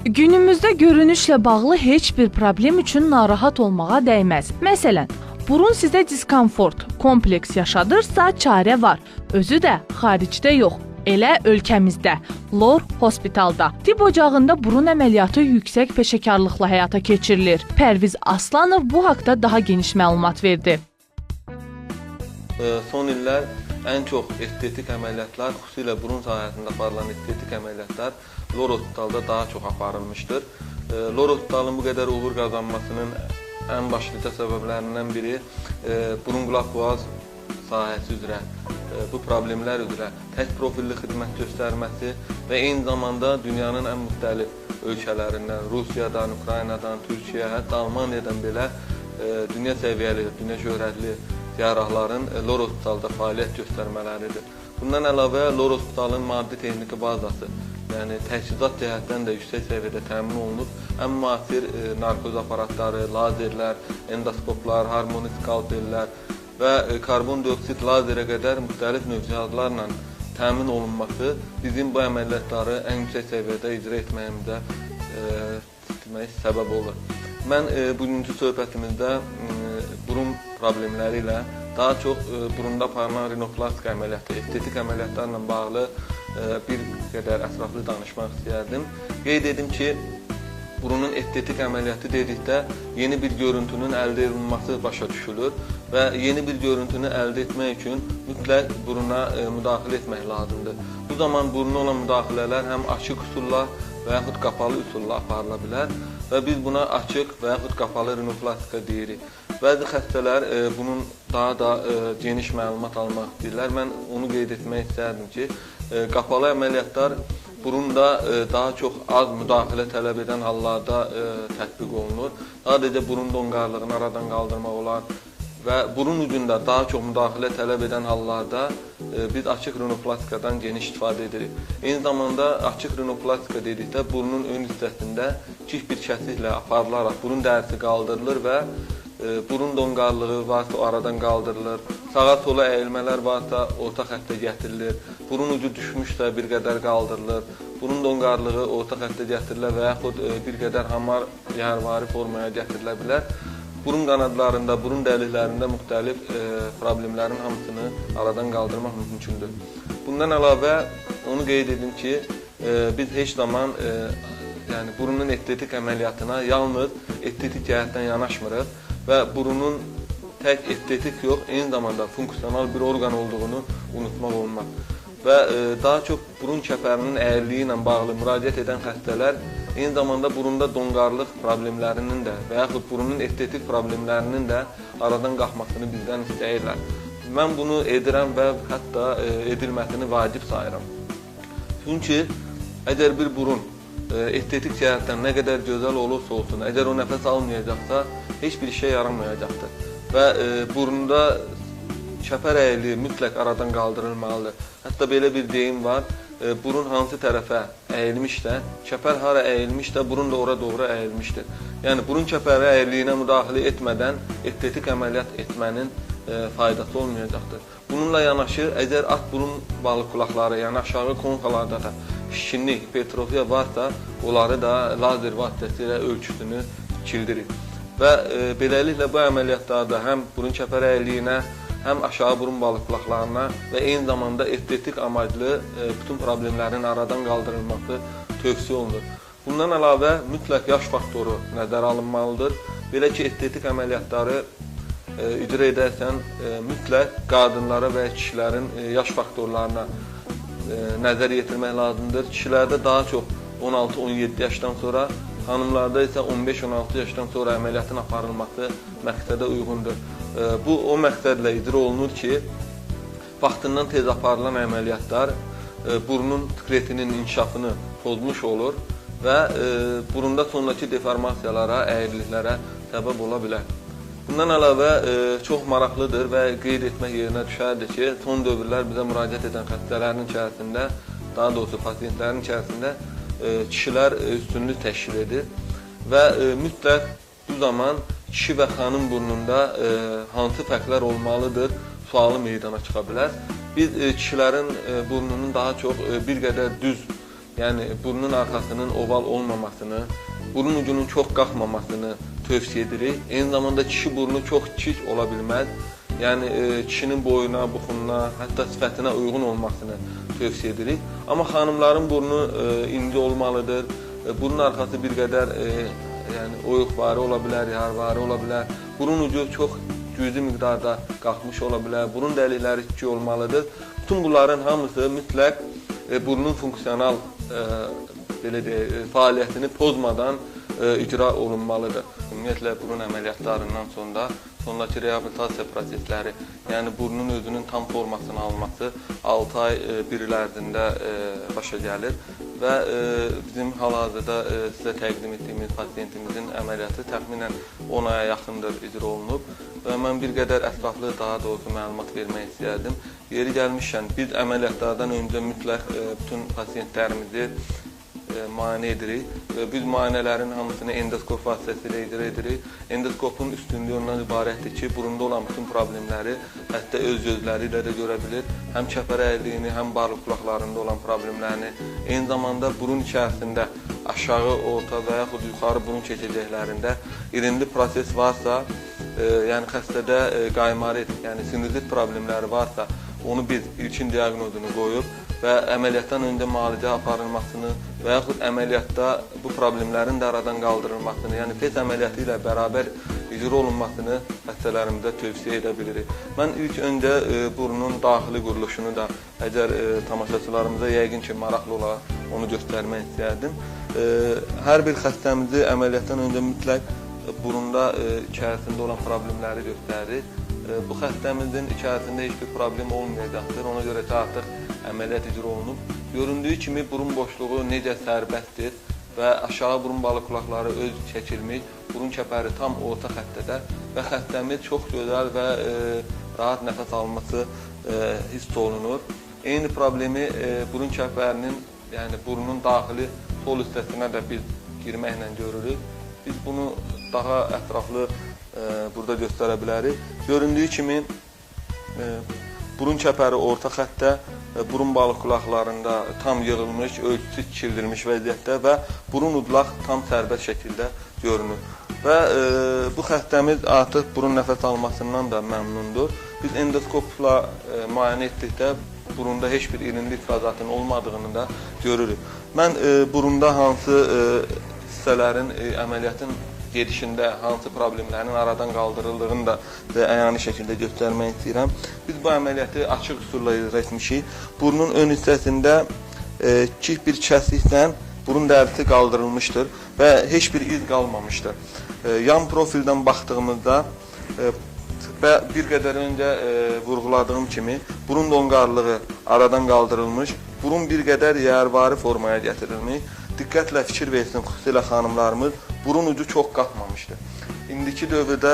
Günümüzdə görünüşlə bağlı heç bir problem üçün narahat olmağa dəyməz. Məsələn, burun sizə diskomfort, kompleks yaşadırsa çarə var. Özü də xaricdə yox, elə ölkəmizdə, Lor Hospitalda. Tibb ocağında burun əməliyyatı yüksək peşəkarlıqla həyata keçirilir. Pərviz Aslanov bu haqda daha geniş məlumat verdi. Son illər ən çox estetik əməliyyatlar, xüsusilə burun sahəsində aparılan estetik əməliyyatlar Lor Hospitalda daha çox aparılmışdır. Lor Hospitalın bu qədər uğur qazanmasının ən başlıca səbəblərindən biri burun qulaq boğaz sahəsi üzrə, bu problemlər üzrə tək profilli xidmət göstərməsi və eyni zamanda dünyanın ən müxtəlif ölkələrindən, Rusiyadan, Ukraynadan, Türkiyə, hətta Almaniyadan belə dünya səviyyəli, dünya şöhrətli cərrahların Lor Hospitalda fəaliyyət göstərmələridir. Bundan əlavə Lor Hospitalın maddi texniki bazası, yəni təchizat cəhətdən də yüksək səviyyədə təmin olunub. Ən müasir narkoz aparatları, lazerlər, endoskoplar, harmonik skalpellər və karbon dioksid lazerə qədər müxtəlif növ cihazlarla təmin olunması bizim bu əməliyyatları ən yüksək səviyyədə icra etməyimizə səbəb olur. Mən bugünkü söhbətimizdə burun problemləri ilə daha çox burunda aparılan rinoplastika əməliyyatı, estetik əməliyyatlarla bağlı bir qədər ətraflı danışmaq istəyərdim. Qeyd edim ki, burunun estetik əməliyyatı dedikdə yeni bir görüntünün əldə edilməsi başa düşülür və yeni bir görüntünü əldə etmək üçün mütləq buruna müdaxilə etmək lazımdır. Bu zaman buruna olan müdaxilələr həm açıq üsulla və yaxud qapalı üsulla aparıla bilər və biz buna açıq və yaxud qapalı rinoplastika deyirik. Bəzi xəstələr bunun daha da geniş məlumat almaq istəyirlər. Mən onu qeyd etmək istərdim ki, qapalı əməliyyatlar burunda daha çox az müdaxilə tələb edən hallarda tətbiq olunur. Sadəcə burun donqarlığını aradan qaldırmaq olar və burun ucunda daha çox müdaxilə tələb edən hallarda biz açıq rinoplastikadan geniş istifadə edirik. Eyni zamanda açıq rinoplastika dedikdə burunun ön hissəsində kiçik bir kəsiklə aparılaraq burun dərisi qaldırılır və burun donqarlığı varsa o aradan qaldırılır. Sağa sola əyilmələr varsa orta xəttə gətirilir. Burun ucu düşmüşsə bir qədər qaldırılır. Burun donqarlığı orta xəttə gətirilir və yaxud bir qədər hamar yəhərvari formaya gətirilə bilər. Burun qanadlarında, burun dəliklərində müxtəlif problemlərin hamısını aradan qaldırmaq mümkündür. Bundan əlavə onu qeyd edim ki, biz heç zaman burunun estetik əməliyyatına yalnız estetik cəhətdən yanaşmırıq və burunun tək estetik yox, eyni zamanda funksional bir orqan olduğunu unutmaq olmaz. Və daha çox burun kəpərinin əyirliyi ilə bağlı müraciət edən xəstələr eyni zamanda burunda donqarlıq problemlərinin də və yaxud burunun estetik problemlərinin də aradan qalxmasını bizdən istəyirlər. Mən bunu edirəm və hətta edilməsini vacib sayıram. Çünki əgər bir burun estetik cəhətdən nə qədər gözəl olursa olsun, əgər o nəfəs almayacaqsa, heç bir işə yaramayacaqdır. Və burunda kəpər əyili mütləq aradan qaldırılmalıdır. Hətta belə bir deyim var, burun hansı tərəfə əyilmişsə, kəpər hara əyilmişsə, burun da ora doğru əyilmişdir. Yəni, burun kəpəri əyiliyinə müdaxilə etmədən estetik əməliyyat etmənin faydası olmayacaqdır. Bununla yanaşı, əgər at burun balık qulaqları, yəni aşağı konxalarda da şişkinlik, hipertrofiya varsa, onları da lazer vasitəsilə ölçüsünü kildirir. Və beləliklə bu əməliyyatlarda həm burun kəpər əyliyinə, həm aşağı burun balık qulaqlarına və eyni zamanda estetik amaclı bütün problemlərin aradan qaldırılması tövsiyə olunur. Bundan əlavə mütləq yaş faktoru nəzərə alınmalıdır. Belə ki, estetik əməliyyatları icra edərsən mütləq qadınlara və kişilərin yaş faktorlarına nəzər yetirmək lazımdır. Kişilərdə daha çox 16-17 yaşdan sonra, xanımlarda isə 15-16 yaşdan sonra əməliyyatın aparılması məqsədə uyğundur. Bu, o məqsədlə icra olunur ki, vaxtından tez aparılan əməliyyatlar burunun skletinin inkişafını pozmuş olur və burunda sonraki deformasiyalara, əyriliklərə səbəb ola bilər. Bundan əlavə çox maraqlıdır və qeyd etmək yerinə düşərdir ki, son dövrlər bizə müraciət edən xəstələrin içərisində, daha doğrusu pasiyentlərin içərisində kişilər üstünlük təşkil edir və mütləq bu zaman kişi və xanım burnunda hansı fərqlər olmalıdır sualı meydana çıxa bilər. Biz kişilərin burnunun daha çox bir qədər düz yəni burnun arxasının oval olmamasını, burun ucunun çox qalxmamasını tövsiyə edirik. Eyni zamanda kişi burnu çox kiçik ola bilməz. Yəni kişinin boyuna, buxununa, hətta sifətinə uyğun olmasını tövsiyə edirik. Amma xanımların burnu ince olmalıdır. Burun arxası bir qədər yəni oyuqvari ola bilər, yarvari ola bilər. Burun ucu çox cüzi miqdarda qalxmış ola bilər. Burun dəlikləri kiçik olmalıdır. Bütün bunların hamısı mütləq burnun funksional belə deyək, fəaliyyətini pozmadan icra olunmalıdır. Ümumiyyətlə burun əməliyyatlarından sonra sonraki reabilitasiya prosesləri, yəni burnun özünün tam formasını alması 6 ay bir il ərzində başa gəlir və bizim hal-hazırda sizə təqdim etdiyimiz pasiyentimizin əməliyyatı təxminən 10 aya yaxındır icra olunub və mən bir qədər ətraflı daha doğrusu məlumat vermək istəyərdim. Yeri gəlmişkən biz əməliyyatlardan öncə mütləq bütün pasiyentlərimizi müayinə edirik. Biz müayinələrin hamısını endoskop vasitəsilə icra edirik. Endoskopun üstünlüyü ondan ibarətdir ki, burunda olan bütün problemləri hətta öz gözləri ilə də görə bilir. Həm kəpər əyriliğini, həm barlıq qulaqlarında olan problemlərini, eyni zamanda burun içərisində aşağı, orta və yaxud yuxarı burun keçəcəklərində irindi proses varsa, yəni xəstədə qaymarit, yəni sinüzit problemləri varsa, onu biz ilkin diaqnozunu qoyub və əməliyyatdan öncə müalicə aparılmasını və yaxud əməliyyatda bu problemlərin də aradan qaldırılmasını, yəni PET əməliyyatı ilə bərabər icra olunmasını xəstələrimizə tövsiyə edə bilirik. Mən ilk öncə burnun daxili quruluşunu da, əgər tamaşaçılarımıza yəqin ki, maraqlı olaraq onu göstərmək istəyərdim. Hər bir xəstəmizi əməliyyatdan öncə mütləq burunda içərisində olan problemləri göstərir. Bu xəstəmizin içərisində heç bir problem olmayacaqdır. Ona görə ki, artıq əməliyyat icra olunub. Göründüyü kimi burun boşluğu necə sərbəstdir və aşağı burun balı qulaqları öz çəkilmiş, burun kəpəri tam orta xəttədə və xəstəmiz çox gözəl və rahat nəfəs alması hiss olunur. Eyni problemi burun kəpərinin, yəni burnun daxili sol hissəsinə də biz girməklə görürük. Biz bunu daha ətraflı burada göstərə bilərik. Göründüyü kimi burun kəpəri orta xəttdə, burun balıq qulaqlarında tam yığılmış, ölçüsü kiçildilmiş vəziyyətdə və burun udlaq tam sərbəst şəkildə görünür. Və bu xəstəmiz artıq burun nəfəs almasından da məmnundur. Biz endoskopla müayinə etdikdə burunda heç bir irindi ifrazatının olmadığını da görürük. Mən burunda hansı hissələrin əməliyyatın gedişində hansı problemlərin aradan qaldırıldığını da əyani şəkildə göstərmək istəyirəm. Biz bu əməliyyatı açıq üsulla icra etmişik. Burnun ön hissəsində kiçik bir kəsiklə burun dərisi qaldırılmışdır və heç bir iz qalmamışdır. Yan profildən baxdığımızda və bir qədər öncə vurğuladığım kimi burun donqarlığı aradan qaldırılmış, burun bir qədər yərvari formaya gətirilmiş. Diqqətlə fikir versin xüsusilə xanımlarımız, burun ucu çox qalxmamışdır. İndiki dövrdə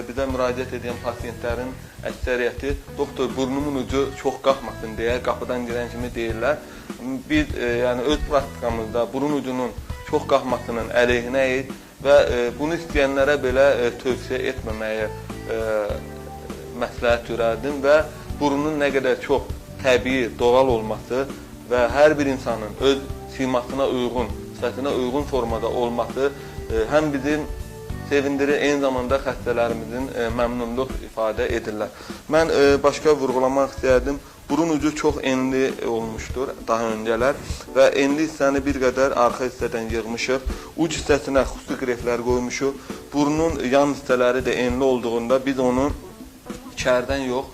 bizə müraciət edən pasiyentlərin əksəriyyəti doktor burnumun ucu çox qalxmasın deyə qapıdan girən kimi deyirlər. Biz yəni öz praktikamızda burun ucunun çox qalxmasının əleyhinəyik və bunu istəyənlərə belə tövsiyə etməməyi məsləhət görərdim və burunun nə qədər çox təbii, doğal olması və hər bir insanın öz simasına uyğun, sifətinə uyğun formada olması həm bizim sevindirir, eyni zamanda xəstələrimizin məmnunluq ifadə edirlər. Mən başqa vurğulamaq istəyərdim. Burun ucu çox enli olmuşdur daha öncələr və enli hissəni bir qədər arxa hissədən yığmışıq. Uc hissəsinə xüsusi qreflər qoymuşuq. Burnun yan hissələri də enli olduğunda biz onu içərdən yox,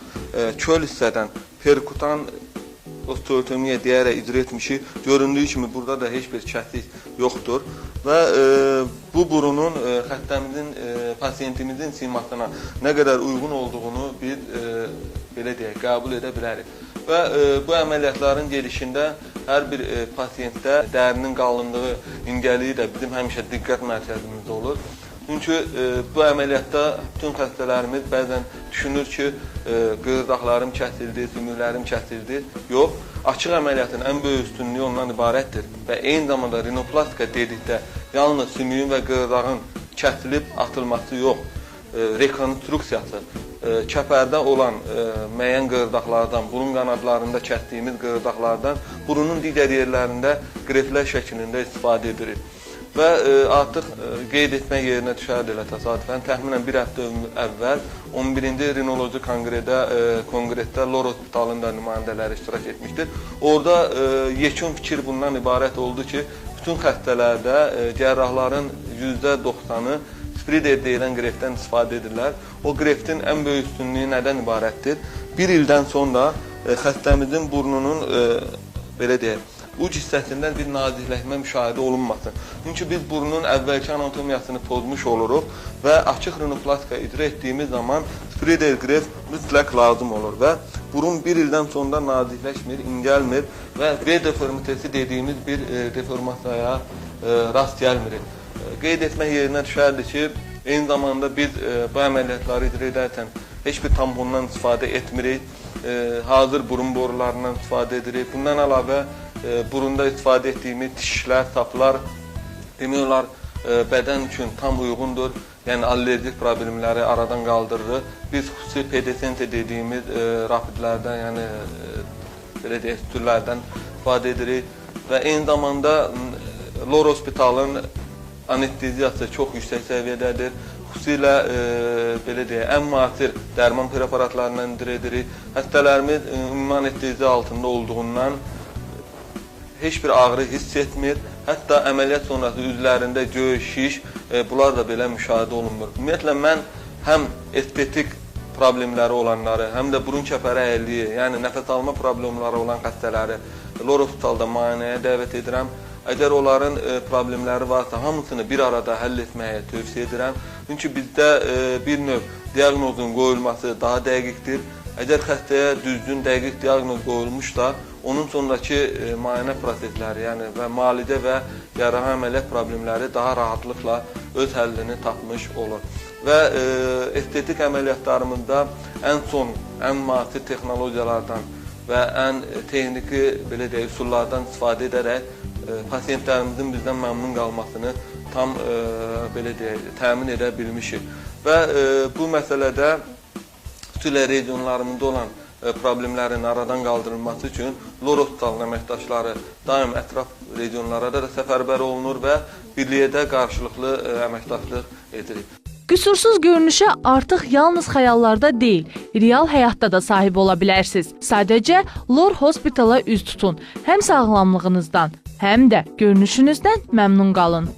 köl hissədən perkutan osteotomiya deyərək icra etmişik. Göründüyü kimi burada da heç bir kəsik yoxdur və bu burunun xəstəmizin, pasiyentimizin simasına nə qədər uyğun olduğunu biz belə deyək, qəbul edə bilərik. Və bu əməliyyatların gedişində hər bir pasiyentdə dərinin qalınlığı, incəliyi də bizim həmişə diqqət mərkəzimizdə olur. Çünki bu əməliyyatda bütün xəstələrimiz bəzən düşünür ki, qığırdaqlarım kəsildi, sümüklərim kəsildi. Yox, açıq əməliyyatın ən böyük üstünlüyü ondan ibarətdir və eyni zamanda rinoplastika dedikdə yalnız sümüyün və qığırdağın kəsilib atılması yox, rekonstruksiyası, kəpərdə olan müəyyən qığırdaqlardan, burun qanadlarında kəsdiyimiz qığırdaqlardan burunun digər yerlərində qreflər şəklində istifadə edirik. Və artıq qeyd etmək yerinə düşərdi elə təsadüfən. Təxminən bir həftə əvvəl 11-ci rinoloji konqresdə Lor Hospitalının da nümayəndələri iştirak etmişdir. Orada yekun fikir bundan ibarət oldu ki, bütün xəstələrdə cərrahların %90-ı sprider deyilən qreftdən istifadə edirlər. O qreftin ən böyük üstünlüyü nədən ibarətdir? Bir ildən sonra xəstəmizin burnunun belə deyək, uc hissəsindən bir nazikləşmə müşahidə olunmasın. Çünki biz burnun əvvəlki anatomiyasını pozmuş oluruq və açıq rinoplastika icra etdiyimiz zaman sprider qreft mütləq lazım olur və burun bir ildən sonra nazikləşmir, incəlmir və V deformitesi dediyimiz bir deformasiyaya rast gəlmirik. Qeyd etmək yerinə düşərdi ki, eyni zamanda biz bu əməliyyatları icra edərkən heç bir tampondan istifadə etmirik, hazır burun borularından istifadə edirik. Bundan əlavə burunda istifadə etdiyimiz dişlər, saplar demək olar bədən üçün tam uyğundur. Yəni allergik problemləri aradan qaldırır. Biz xüsusi pedesente dediyimiz rapidlərdən, yəni belə deyək, türlərdən istifadə edirik və eyni zamanda Lor Hospitalın anesteziyası çox yüksək səviyyədədir. Xüsusilə belə deyək, ən müasir dərman preparatlarından icra edirik. Xəstələrimiz ümumi anesteziya altında olduğundan heç bir ağrı hiss etmir. Hətta əməliyyat sonrası üzlərində göy, şiş, bunlar da belə müşahidə olunmur. Ümumiyyətlə, mən həm estetik problemləri olanları, həm də burun kəpəri əyilliyi, yəni nəfəs alma problemləri olan xəstələri Lor Hospitalda müayinəyə dəvət edirəm. Əgər onların problemləri varsa, hamısını bir arada həll etməyə tövsiyə edirəm. Çünki bizdə bir növ diaqnozun qoyulması daha dəqiqdir. Əgər xəstəyə düzgün, dəqiq diaqnoz qoyulmuşsa, onun sonraki müayinə prosesləri, yəni və müalicə və cərrahi əməliyyat problemləri daha rahatlıqla öz həllini tapmış olur. Və estetik əməliyyatlarımızda ən son, ən müasir texnologiyalardan və ən texniki belə deyək, üsullardan istifadə edərək pasiyentlərimizin bizdən məmnun qalmasını tam belə deyək, təmin edə bilmişik. Və bu məsələdə xüsusilə regionlarımızda olan problemlərin aradan qaldırılması üçün Lor Hospitalının əməkdaşları daim ətraf regionlara da səfərbər olunur və birliyə qarşılıqlı əməkdaşlıq edirik. Qüsursuz görünüşə artıq yalnız xəyallarda deyil, real həyatda da sahib ola bilərsiniz. Sadəcə Lor Hospitala üz tutun. Həm sağlamlığınızdan, həm də görünüşünüzdən məmnun qalın.